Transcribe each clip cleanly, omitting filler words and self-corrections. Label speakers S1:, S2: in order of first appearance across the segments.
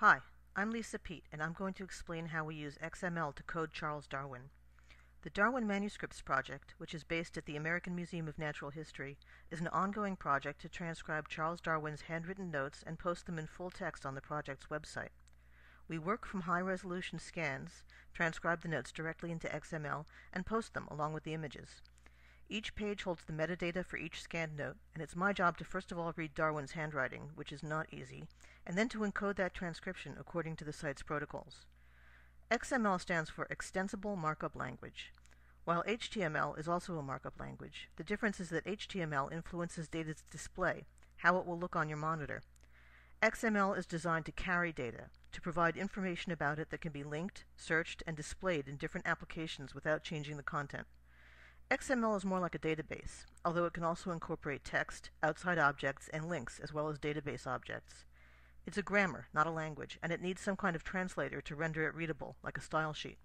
S1: Hi, I'm Lisa Peet, and I'm going to explain how we use XML to code Charles Darwin. The Darwin Manuscripts Project, which is based at the American Museum of Natural History, is an ongoing project to transcribe Charles Darwin's handwritten notes and post them in full text on the project's website. We work from high-resolution scans, transcribe the notes directly into XML, and post them along with the images. Each page holds the metadata for each scanned note, and it's my job to first of all read Darwin's handwriting, which is not easy, and then to encode that transcription according to the site's protocols. XML stands for Extensible Markup Language. While HTML is also a markup language, the difference is that HTML influences data's display, how it will look on your monitor. XML is designed to carry data, to provide information about it that can be linked, searched, and displayed in different applications without changing the content. XML is more like a database, although it can also incorporate text, outside objects, and links, as well as database objects. It's a grammar, not a language, and it needs some kind of translator to render it readable, like a style sheet.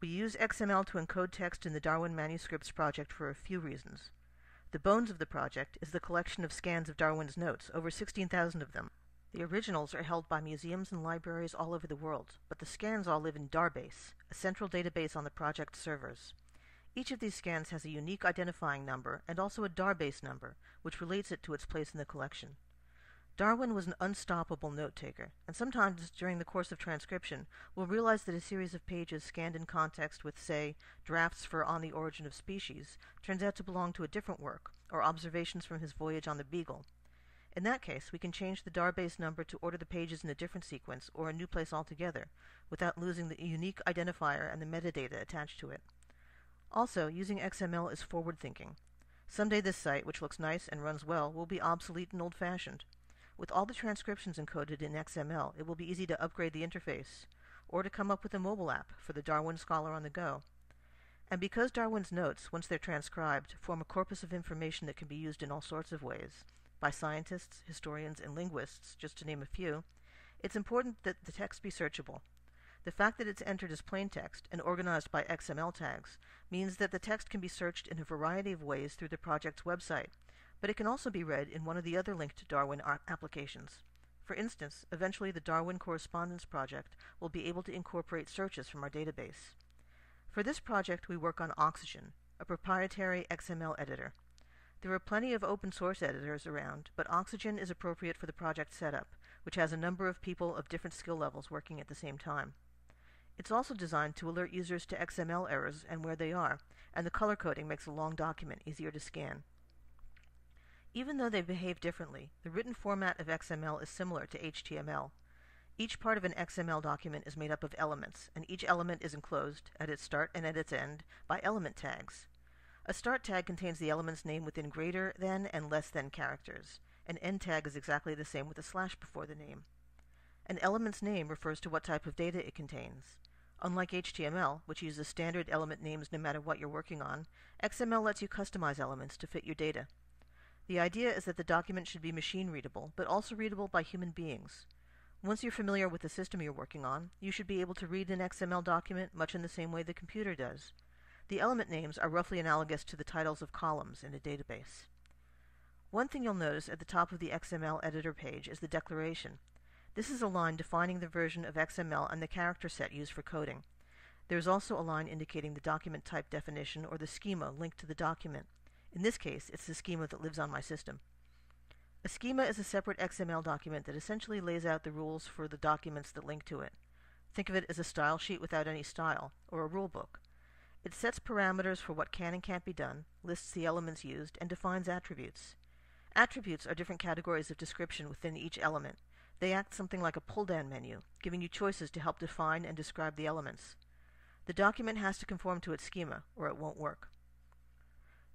S1: We use XML to encode text in the Darwin Manuscripts Project for a few reasons. The bones of the project is the collection of scans of Darwin's notes, over 16,000 of them. The originals are held by museums and libraries all over the world, but the scans all live in Darbase, a central database on the project's servers. Each of these scans has a unique identifying number and also a Darbase number, which relates it to its place in the collection. Darwin was an unstoppable note-taker, and sometimes during the course of transcription we'll realize that a series of pages scanned in context with, say, drafts for On the Origin of Species turns out to belong to a different work, or observations from his voyage on the Beagle. In that case, we can change the Darbase number to order the pages in a different sequence or a new place altogether, without losing the unique identifier and the metadata attached to it. Also, using XML is forward-thinking. Someday this site, which looks nice and runs well, will be obsolete and old-fashioned. With all the transcriptions encoded in XML, it will be easy to upgrade the interface, or to come up with a mobile app for the Darwin scholar on the go. And because Darwin's notes, once they're transcribed, form a corpus of information that can be used in all sorts of ways, by scientists, historians, and linguists, just to name a few, it's important that the text be searchable. The fact that it's entered as plain text and organized by XML tags means that the text can be searched in a variety of ways through the project's website, but it can also be read in one of the other linked Darwin applications. For instance, eventually the Darwin Correspondence Project will be able to incorporate searches from our database. For this project, we work on Oxygen, a proprietary XML editor. There are plenty of open source editors around, but Oxygen is appropriate for the project setup, which has a number of people of different skill levels working at the same time. It's also designed to alert users to XML errors and where they are, and the color coding makes a long document easier to scan. Even though they behave differently, the written format of XML is similar to HTML. Each part of an XML document is made up of elements, and each element is enclosed, at its start and at its end, by element tags. A start tag contains the element's name within greater than and less than characters. An end tag is exactly the same with a slash before the name. An element's name refers to what type of data it contains. Unlike HTML, which uses standard element names no matter what you're working on, XML lets you customize elements to fit your data. The idea is that the document should be machine-readable, but also readable by human beings. Once you're familiar with the system you're working on, you should be able to read an XML document much in the same way the computer does. The element names are roughly analogous to the titles of columns in a database. One thing you'll notice at the top of the XML editor page is the declaration. This is a line defining the version of XML and the character set used for coding. There is also a line indicating the document type definition or the schema linked to the document. In this case, it's the schema that lives on my system. A schema is a separate XML document that essentially lays out the rules for the documents that link to it. Think of it as a style sheet without any style, or a rule book. It sets parameters for what can and can't be done, lists the elements used, and defines attributes. Attributes are different categories of description within each element. They act something like a pull-down menu, giving you choices to help define and describe the elements. The document has to conform to its schema, or it won't work.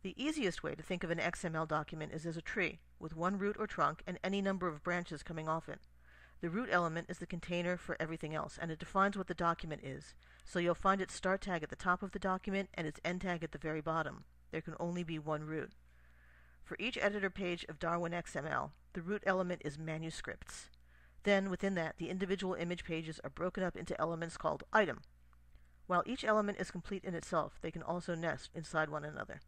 S1: The easiest way to think of an XML document is as a tree, with one root or trunk and any number of branches coming off it. The root element is the container for everything else, and it defines what the document is, so you'll find its start tag at the top of the document and its end tag at the very bottom. There can only be one root. For each editor page of Darwin XML, the root element is manuscripts. Then, within that, the individual image pages are broken up into elements called item. While each element is complete in itself, they can also nest inside one another.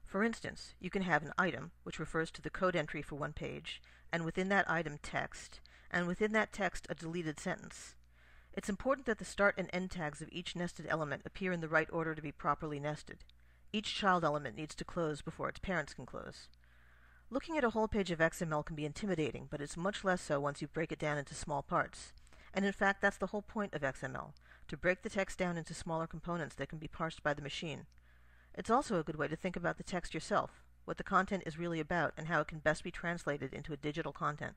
S1: For instance, you can have an item, which refers to the code entry for one page, and within that item text, and within that text a deleted sentence. It's important that the start and end tags of each nested element appear in the right order to be properly nested. Each child element needs to close before its parents can close. Looking at a whole page of XML can be intimidating, but it's much less so once you break it down into small parts. And in fact, that's the whole point of XML, to break the text down into smaller components that can be parsed by the machine. It's also a good way to think about the text yourself, what the content is really about, and how it can best be translated into a digital content.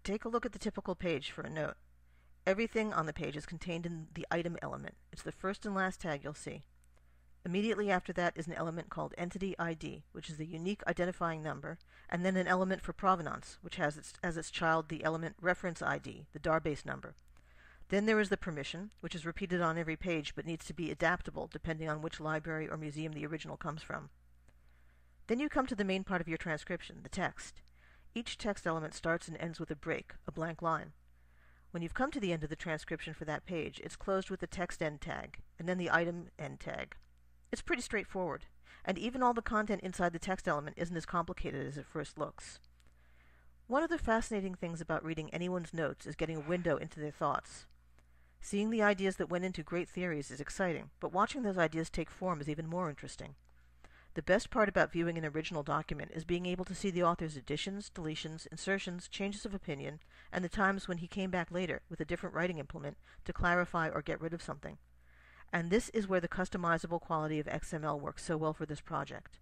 S1: Take a look at the typical page for a note. Everything on the page is contained in the item element. It's the first and last tag you'll see. Immediately after that is an element called Entity ID, which is the unique identifying number, and then an element for provenance, which has as its child the element Reference ID, the DAR-based number. Then there is the permission, which is repeated on every page but needs to be adaptable depending on which library or museum the original comes from. Then you come to the main part of your transcription, the text. Each text element starts and ends with a break, a blank line. When you've come to the end of the transcription for that page, it's closed with the text end tag, and then the item end tag. It's pretty straightforward, and even all the content inside the text element isn't as complicated as it first looks. One of the fascinating things about reading anyone's notes is getting a window into their thoughts. Seeing the ideas that went into great theories is exciting, but watching those ideas take form is even more interesting. The best part about viewing an original document is being able to see the author's additions, deletions, insertions, changes of opinion, and the times when he came back later with a different writing implement to clarify or get rid of something. And this is where the customizable quality of XML works so well for this project.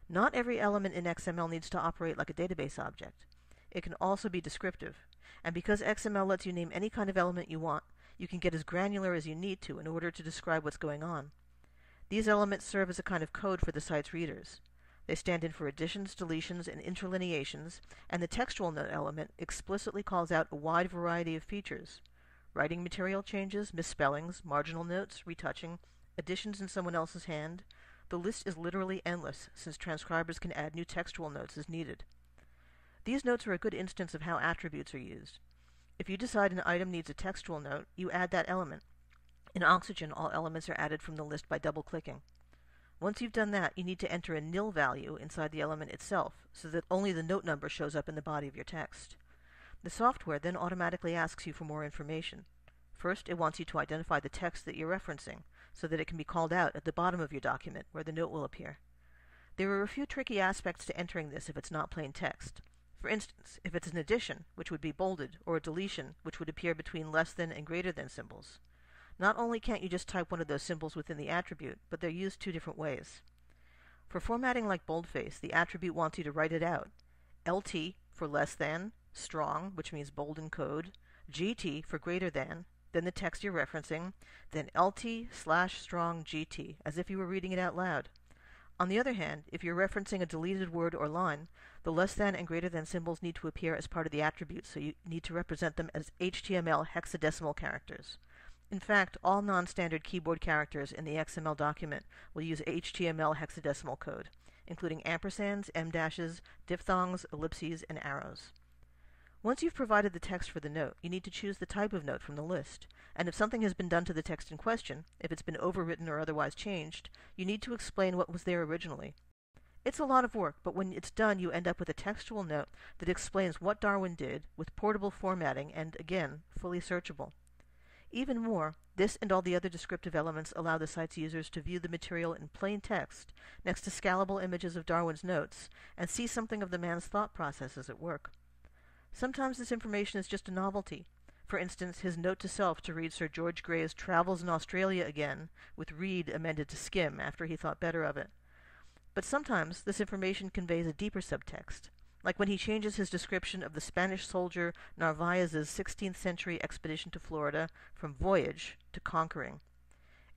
S1: Not every element in XML needs to operate like a database object. It can also be descriptive, and because XML lets you name any kind of element you want, you can get as granular as you need to in order to describe what's going on. These elements serve as a kind of code for the site's readers. They stand in for additions, deletions, and interlineations, and the textual note element explicitly calls out a wide variety of features. Writing material changes, misspellings, marginal notes, retouching, additions in someone else's hand. The list is literally endless, since transcribers can add new textual notes as needed. These notes are a good instance of how attributes are used. If you decide an item needs a textual note, you add that element. In Oxygen, all elements are added from the list by double-clicking. Once you've done that, you need to enter a nil value inside the element itself, so that only the note number shows up in the body of your text. The software then automatically asks you for more information. First, it wants you to identify the text that you're referencing, so that it can be called out at the bottom of your document, where the note will appear. There are a few tricky aspects to entering this if it's not plain text. For instance, if it's an addition, which would be bolded, or a deletion, which would appear between less than and greater than symbols. Not only can't you just type one of those symbols within the attribute, but they're used two different ways. For formatting like boldface, the attribute wants you to write it out. LT for less than, strong, which means bold in code, GT for greater than, then the text you're referencing, then LT/strong GT, as if you were reading it out loud. On the other hand, if you're referencing a deleted word or line, the less than and greater than symbols need to appear as part of the attribute, so you need to represent them as HTML hexadecimal characters. In fact, all non-standard keyboard characters in the XML document will use HTML hexadecimal code, including ampersands, em-dashes, diphthongs, ellipses, and arrows. Once you've provided the text for the note, you need to choose the type of note from the list, and if something has been done to the text in question, if it's been overwritten or otherwise changed, you need to explain what was there originally. It's a lot of work, but when it's done, you end up with a textual note that explains what Darwin did with portable formatting and, again, fully searchable. Even more, this and all the other descriptive elements allow the site's users to view the material in plain text next to scalable images of Darwin's notes and see something of the man's thought processes at work. Sometimes this information is just a novelty. For instance, his note to self to read Sir George Grey's Travels in Australia again, with read amended to skim after he thought better of it. But sometimes this information conveys a deeper subtext, like when he changes his description of the Spanish soldier Narvaez's 16th century expedition to Florida from voyage to conquering.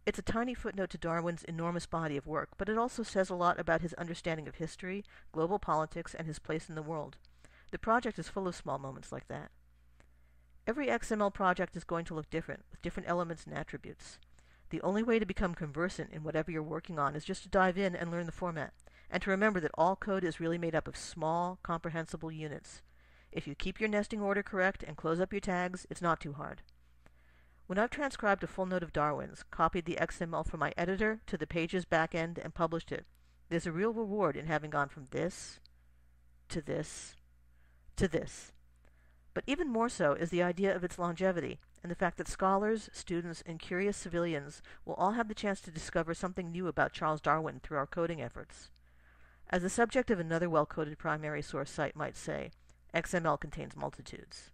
S1: It's a tiny footnote to Darwin's enormous body of work, but it also says a lot about his understanding of history, global politics, and his place in the world. The project is full of small moments like that. Every XML project is going to look different, with different elements and attributes. The only way to become conversant in whatever you're working on is just to dive in and learn the format, and to remember that all code is really made up of small, comprehensible units. If you keep your nesting order correct and close up your tags, it's not too hard. When I've transcribed a full note of Darwin's, copied the XML from my editor to the page's backend, and published it, there's a real reward in having gone from this to this to this. But even more so is the idea of its longevity, and the fact that scholars, students, and curious civilians will all have the chance to discover something new about Charles Darwin through our coding efforts. As the subject of another well-coded primary source site might say, XML contains multitudes.